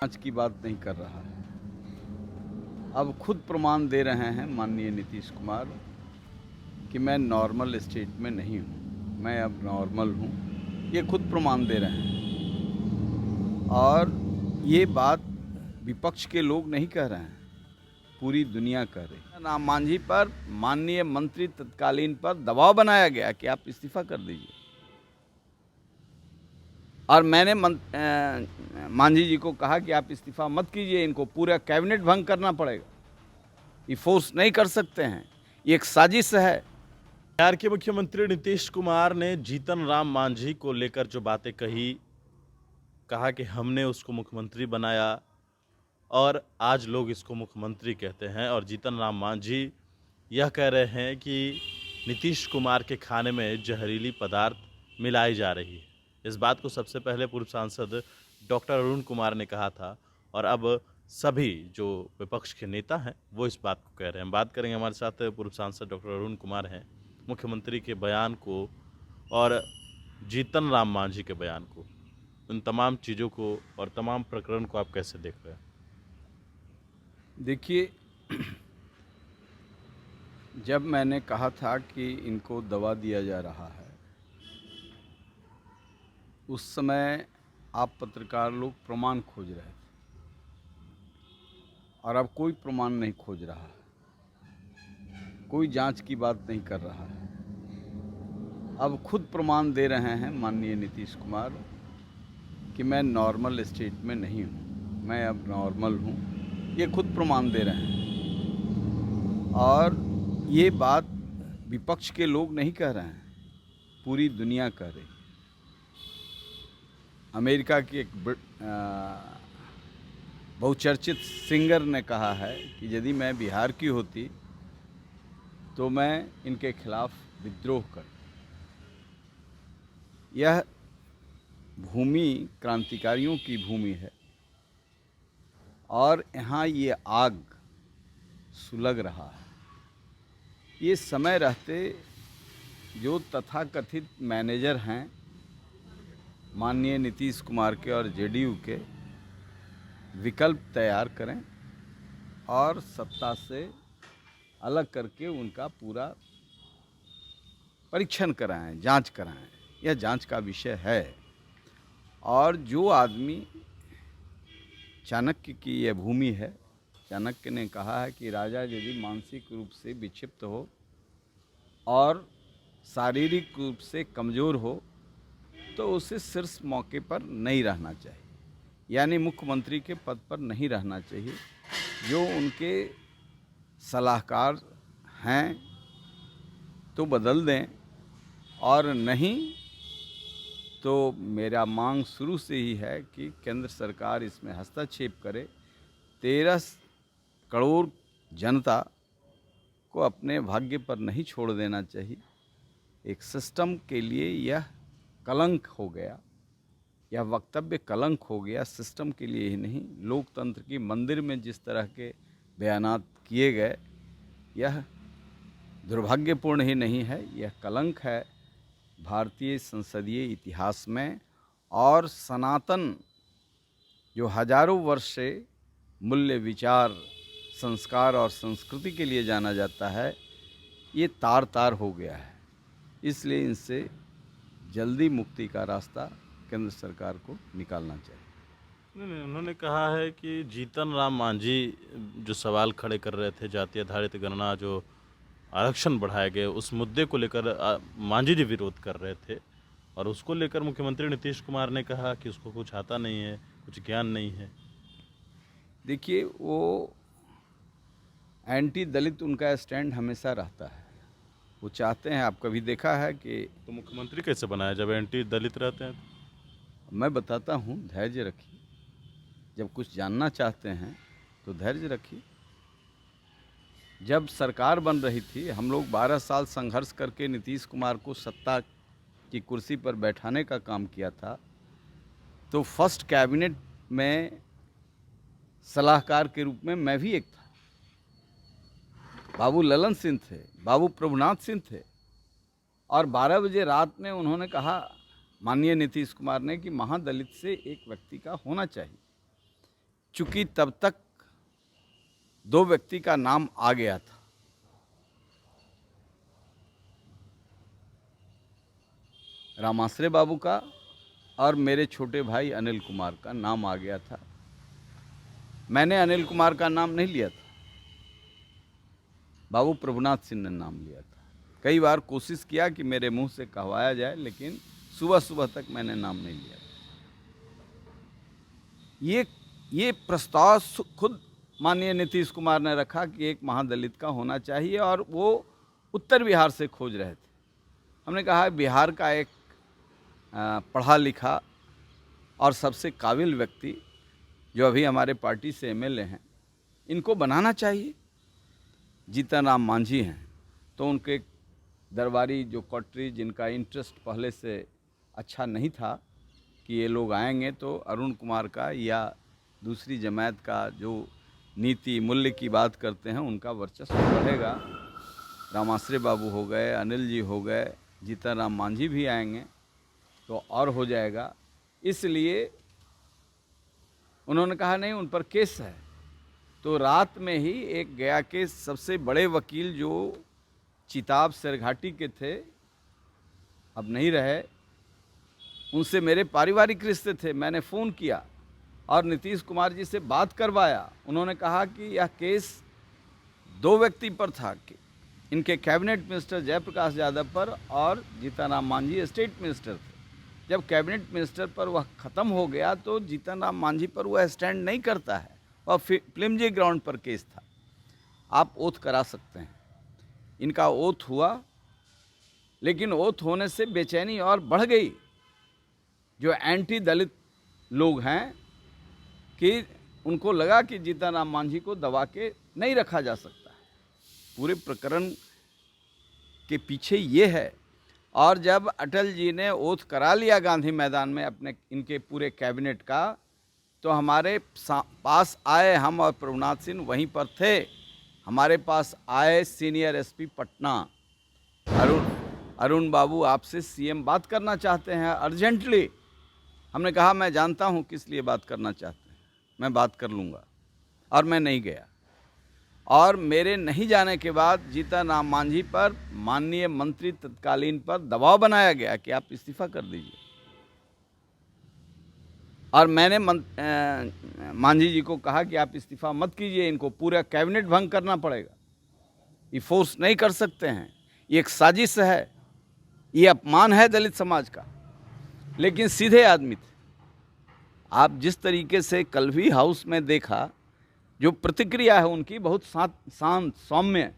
जांच की बात नहीं कर रहा है। अब खुद प्रमाण दे रहे हैं माननीय नीतीश कुमार कि मैं नॉर्मल स्टेट में नहीं हूँ, मैं अब नॉर्मल हूँ। ये खुद प्रमाण दे रहे हैं और ये बात विपक्ष के लोग नहीं कह रहे हैं, पूरी दुनिया कह रही है। राम मांझी पर माननीय मंत्री तत्कालीन पर दबाव बनाया गया कि आप इस्तीफा कर दीजिए और मैंने मांझी जी को कहा कि आप इस्तीफा मत कीजिए, इनको पूरा कैबिनेट भंग करना पड़ेगा, ये फोर्स नहीं कर सकते हैं, ये एक साजिश है। बिहार के मुख्यमंत्री नीतीश कुमार ने जीतन राम मांझी को लेकर जो बातें कहा कि हमने उसको मुख्यमंत्री बनाया और आज लोग इसको मुख्यमंत्री कहते हैं, और जीतन राम मांझी यह कह रहे हैं कि नीतीश कुमार के खाने में जहरीली पदार्थ मिलाई जा रही है। इस बात को सबसे पहले पूर्व सांसद डॉक्टर अरुण कुमार ने कहा था और अब सभी जो विपक्ष के नेता हैं वो इस बात को कह रहे हैं। हम बात करेंगे, हमारे साथ पूर्व सांसद डॉक्टर अरुण कुमार हैं। मुख्यमंत्री के बयान को और जीतन राम मांझी के बयान को, उन तमाम चीज़ों को और तमाम प्रकरण को आप कैसे देख रहे हैं? देखिए, जब मैंने कहा था कि इनको दबा दिया जा रहा है, उस समय आप पत्रकार लोग प्रमाण खोज रहे थे और अब कोई प्रमाण नहीं खोज रहा है, कोई जांच की बात नहीं कर रहा है। अब खुद प्रमाण दे रहे हैं माननीय नीतीश कुमार कि मैं नॉर्मल स्टेट में नहीं हूँ, मैं अब नॉर्मल हूँ। ये खुद प्रमाण दे रहे हैं और ये बात विपक्ष के लोग नहीं कह रहे हैं, पूरी दुनिया कह रही है। अमेरिका की एक बहुचर्चित सिंगर ने कहा है कि यदि मैं बिहार की होती तो मैं इनके खिलाफ विद्रोह करता। यह भूमि क्रांतिकारियों की भूमि है और यहाँ ये आग सुलग रहा है। ये समय रहते जो तथाकथित मैनेजर हैं माननीय नीतीश कुमार के और जेडीयू के, विकल्प तैयार करें और सत्ता से अलग करके उनका पूरा परीक्षण कराएं, जांच कराएं। यह जांच का विषय है। और जो आदमी, चाणक्य की यह भूमि है, चाणक्य ने कहा है कि राजा यदि मानसिक रूप से विक्षिप्त हो और शारीरिक रूप से कमज़ोर हो तो उसे शीर्ष मौके पर नहीं रहना चाहिए, यानी मुख्यमंत्री के पद पर नहीं रहना चाहिए। जो उनके सलाहकार हैं तो बदल दें और नहीं तो मेरा मांग शुरू से ही है कि केंद्र सरकार इसमें हस्तक्षेप करे। 13 करोड़ जनता को अपने भाग्य पर नहीं छोड़ देना चाहिए। एक सिस्टम के लिए यह कलंक हो गया, यह वक्तव्य कलंक हो गया, सिस्टम के लिए ही नहीं, लोकतंत्र की मंदिर में जिस तरह के बयानात किए गए, यह दुर्भाग्यपूर्ण ही नहीं है, यह कलंक है भारतीय संसदीय इतिहास में। और सनातन जो हजारों वर्ष से मूल्य, विचार, संस्कार और संस्कृति के लिए जाना जाता है, ये तार तार हो गया है। इसलिए इनसे जल्दी मुक्ति का रास्ता केंद्र सरकार को निकालना चाहिए। नहीं, उन्होंने कहा है कि जीतन राम मांझी जो सवाल खड़े कर रहे थे, जाति आधारित गणना, जो आरक्षण बढ़ाए गए, उस मुद्दे को लेकर मांझी जी विरोध कर रहे थे और उसको लेकर मुख्यमंत्री नीतीश कुमार ने कहा कि उसको कुछ आता नहीं है, कुछ ज्ञान नहीं है। देखिए, वो एंटी दलित उनका स्टैंड हमेशा रहता है। वो चाहते हैं, आप कभी देखा है कि तो मुख्यमंत्री कैसे बनाया जब एंटी दलित रहते हैं? मैं बताता हूँ, धैर्य रखिए। जब कुछ जानना चाहते हैं तो धैर्य रखिए। जब सरकार बन रही थी, हम लोग 12 साल संघर्ष करके नीतीश कुमार को सत्ता की कुर्सी पर बैठाने का काम किया था। तो फर्स्ट कैबिनेट में सलाहकार के रूप में मैं भी एक था। बाबू ललन सिंह थे, बाबू प्रभुनाथ सिंह थे। और 12 बजे रात में उन्होंने कहा, माननीय नीतीश कुमार ने, कि महादलित से एक व्यक्ति का होना चाहिए। चूंकि तब तक दो व्यक्ति का नाम आ गया था, रामाश्रय बाबू का और मेरे छोटे भाई अनिल कुमार का नाम आ गया था। मैंने अनिल कुमार का नाम नहीं लिया था, बाबू प्रभुनाथ सिंह ने नाम लिया था। कई बार कोशिश किया कि मेरे मुंह से कहवाया जाए, लेकिन सुबह सुबह तक मैंने नाम नहीं लिया था। ये प्रस्ताव खुद माननीय नीतीश कुमार ने रखा कि एक महादलित का होना चाहिए, और वो उत्तर बिहार से खोज रहे थे। हमने कहा बिहार का एक पढ़ा लिखा और सबसे काबिल व्यक्ति जो अभी हमारे पार्टी से एमएलए हैं, इनको बनाना चाहिए। जीतन राम मांझी हैं तो उनके दरबारी जो कॉटरी, जिनका इंटरेस्ट पहले से अच्छा नहीं था कि ये लोग आएंगे तो अरुण कुमार का या दूसरी जमात का जो नीति मूल्य की बात करते हैं उनका वर्चस्व बढ़ेगा। रामाश्रय बाबू हो गए, अनिल जी हो गए, जीतन राम मांझी भी आएंगे तो और हो जाएगा। इसलिए उन्होंने कहा नहीं, उन पर केस है। तो रात में ही एक गया के सबसे बड़े वकील जो चिताब सरघाटी के थे, अब नहीं रहे, उनसे मेरे पारिवारिक रिश्ते थे। मैंने फ़ोन किया और नीतीश कुमार जी से बात करवाया। उन्होंने कहा कि यह केस दो व्यक्ति पर था, कि इनके कैबिनेट मिनिस्टर जयप्रकाश यादव पर और जीतन राम मांझी स्टेट मिनिस्टर थे। जब कैबिनेट मिनिस्टर पर वह ख़त्म हो गया तो जीतन राम मांझी पर वह स्टैंड नहीं करता है, वह फिल्मजी ग्राउंड पर केस था। आप ओथ करा सकते हैं। इनका ओथ हुआ, लेकिन ओथ होने से बेचैनी और बढ़ गई। जो एंटी दलित लोग हैं कि उनको लगा कि जीतन राम मांझी को दबा के नहीं रखा जा सकता है। पूरे प्रकरण के पीछे ये है। और जब अटल जी ने ओथ करा लिया गांधी मैदान में अपने इनके पूरे कैबिनेट का, तो हमारे पास आए, हम और प्रभुनाथ सिंह वहीं पर थे। हमारे पास आए सीनियर एसपी पटना, अरुण बाबू, आपसे सीएम बात करना चाहते हैं अर्जेंटली। हमने कहा मैं जानता हूं किस लिए बात करना चाहते हैं, मैं बात कर लूँगा। और मैं नहीं गया। और मेरे नहीं जाने के बाद जीतन राम मांझी पर माननीय मंत्री तत्कालीन पर दबाव बनाया गया कि आप इस्तीफा कर दीजिए। और मैंने मांझी जी को कहा कि आप इस्तीफा मत कीजिए, इनको पूरा कैबिनेट भंग करना पड़ेगा, ये फोर्स नहीं कर सकते हैं, ये एक साजिश है, ये अपमान है दलित समाज का। लेकिन सीधे आदमी थे। आप जिस तरीके से कल भी हाउस में देखा, जो प्रतिक्रिया है उनकी बहुत शांत, सौम्य,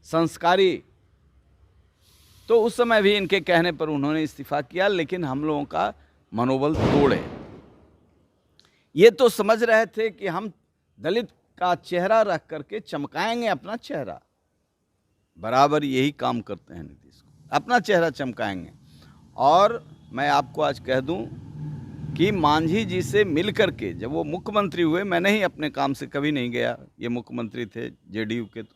संस्कारी, तो उस समय भी इनके कहने पर उन्होंने इस्तीफा किया। लेकिन हम लोगों का मनोबल तोड़े। ये तो समझ रहे थे कि हम दलित का चेहरा रख करके चमकाएंगे अपना चेहरा। बराबर यही काम करते हैं नीतीश को, अपना चेहरा चमकाएंगे। और मैं आपको आज कह दूं कि मांझी जी से मिल करके जब वो मुख्यमंत्री हुए, मैं नहीं अपने काम से कभी नहीं गया, ये मुख्यमंत्री थे जेडीयू के, तो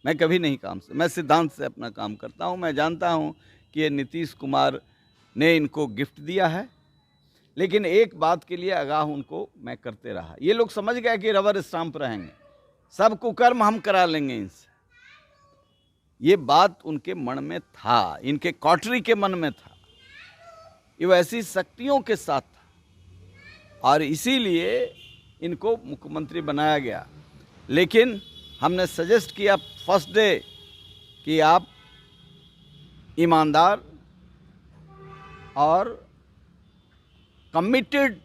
मैं कभी नहीं काम से, मैं सिद्धांत से अपना काम करता हूँ। मैं जानता हूँ कि ये नीतीश कुमार ने इनको गिफ्ट दिया है, लेकिन एक बात के लिए आगाह उनको मैं करते रहा। ये लोग समझ गए कि रबर स्टाम्प रहेंगे, सब कुकर्म हम करा लेंगे इनसे। ये बात उनके मन में था, इनके कॉटरी के मन में था, ये वैसी शक्तियों के साथ था और इसीलिए इनको मुख्यमंत्री बनाया गया। लेकिन हमने सजेस्ट किया फर्स्ट डे कि आप ईमानदार और कमिटेड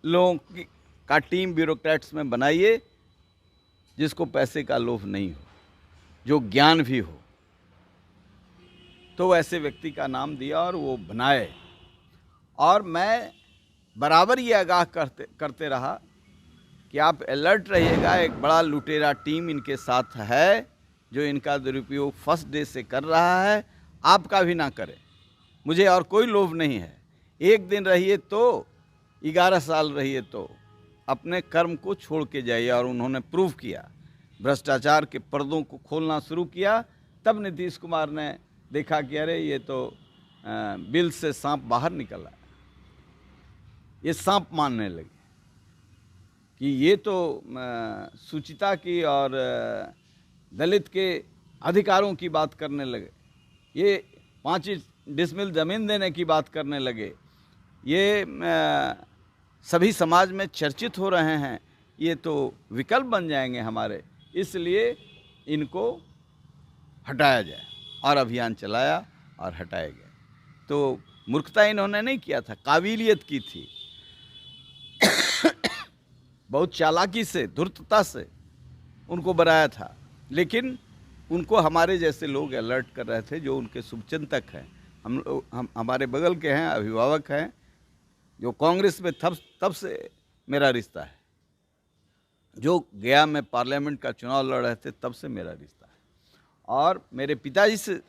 लोगों का टीम ब्यूरोक्रेट्स में बनाइए, जिसको पैसे का लोभ नहीं हो, जो ज्ञान भी हो। तो वैसे व्यक्ति का नाम दिया और वो बनाए। और मैं बराबर ये आगाह करते रहा कि आप अलर्ट रहिएगा, एक बड़ा लुटेरा टीम इनके साथ है जो इनका दुरुपयोग फर्स्ट डे से कर रहा है। आपका भी ना करे, मुझे और कोई लोभ नहीं है। एक दिन रहिए तो 11 साल रहिए तो अपने कर्म को छोड़ के जाइए। और उन्होंने प्रूव किया, भ्रष्टाचार के पर्दों को खोलना शुरू किया। तब नीतीश कुमार ने देखा कि अरे ये तो बिल से सांप बाहर निकला, ये सांप मानने लगे। कि ये तो सुचिता की और दलित के अधिकारों की बात करने लगे, ये 5 डिसमिल ज़मीन देने की बात करने लगे, ये सभी समाज में चर्चित हो रहे हैं, ये तो विकल्प बन जाएंगे हमारे, इसलिए इनको हटाया जाए। और अभियान चलाया और हटाए गए। तो मूर्खता इन्होंने नहीं किया था, काबिलियत की थी। बहुत चालाकी से, धूर्तता से उनको बनाया था, लेकिन उनको हमारे जैसे लोग अलर्ट कर रहे थे, जो उनके शुभचिंतक हैं, हम हमारे बगल के हैं, अभिभावक हैं, जो कांग्रेस में तब से मेरा रिश्ता है, जो गया में पार्लियामेंट का चुनाव लड़ रहे थे तब से मेरा रिश्ता है, और मेरे पिताजी से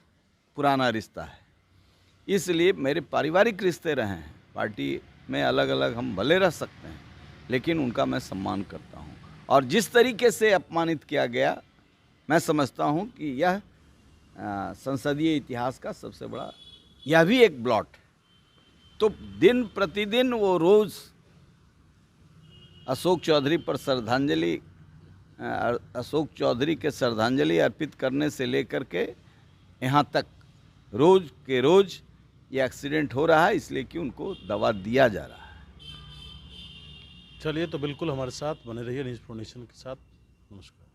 पुराना रिश्ता है। इसलिए मेरे पारिवारिक रिश्ते रहे हैं। पार्टी में अलग अलग हम भले रह सकते हैं, लेकिन उनका मैं सम्मान करता हूं। और जिस तरीके से अपमानित किया गया, मैं समझता हूं कि यह संसदीय इतिहास का सबसे बड़ा, यह भी एक ब्लॉट। तो दिन प्रतिदिन वो रोज़ अशोक चौधरी पर श्रद्धांजलि, अशोक चौधरी के श्रद्धांजलि अर्पित करने से लेकर के यहाँ तक रोज़ के रोज़ ये एक्सीडेंट हो रहा है, इसलिए कि उनको दवा दिया जा रहा है। चलिए, तो बिल्कुल हमारे साथ बने रहिए न्यूज़ 4 नेशन के साथ। नमस्कार।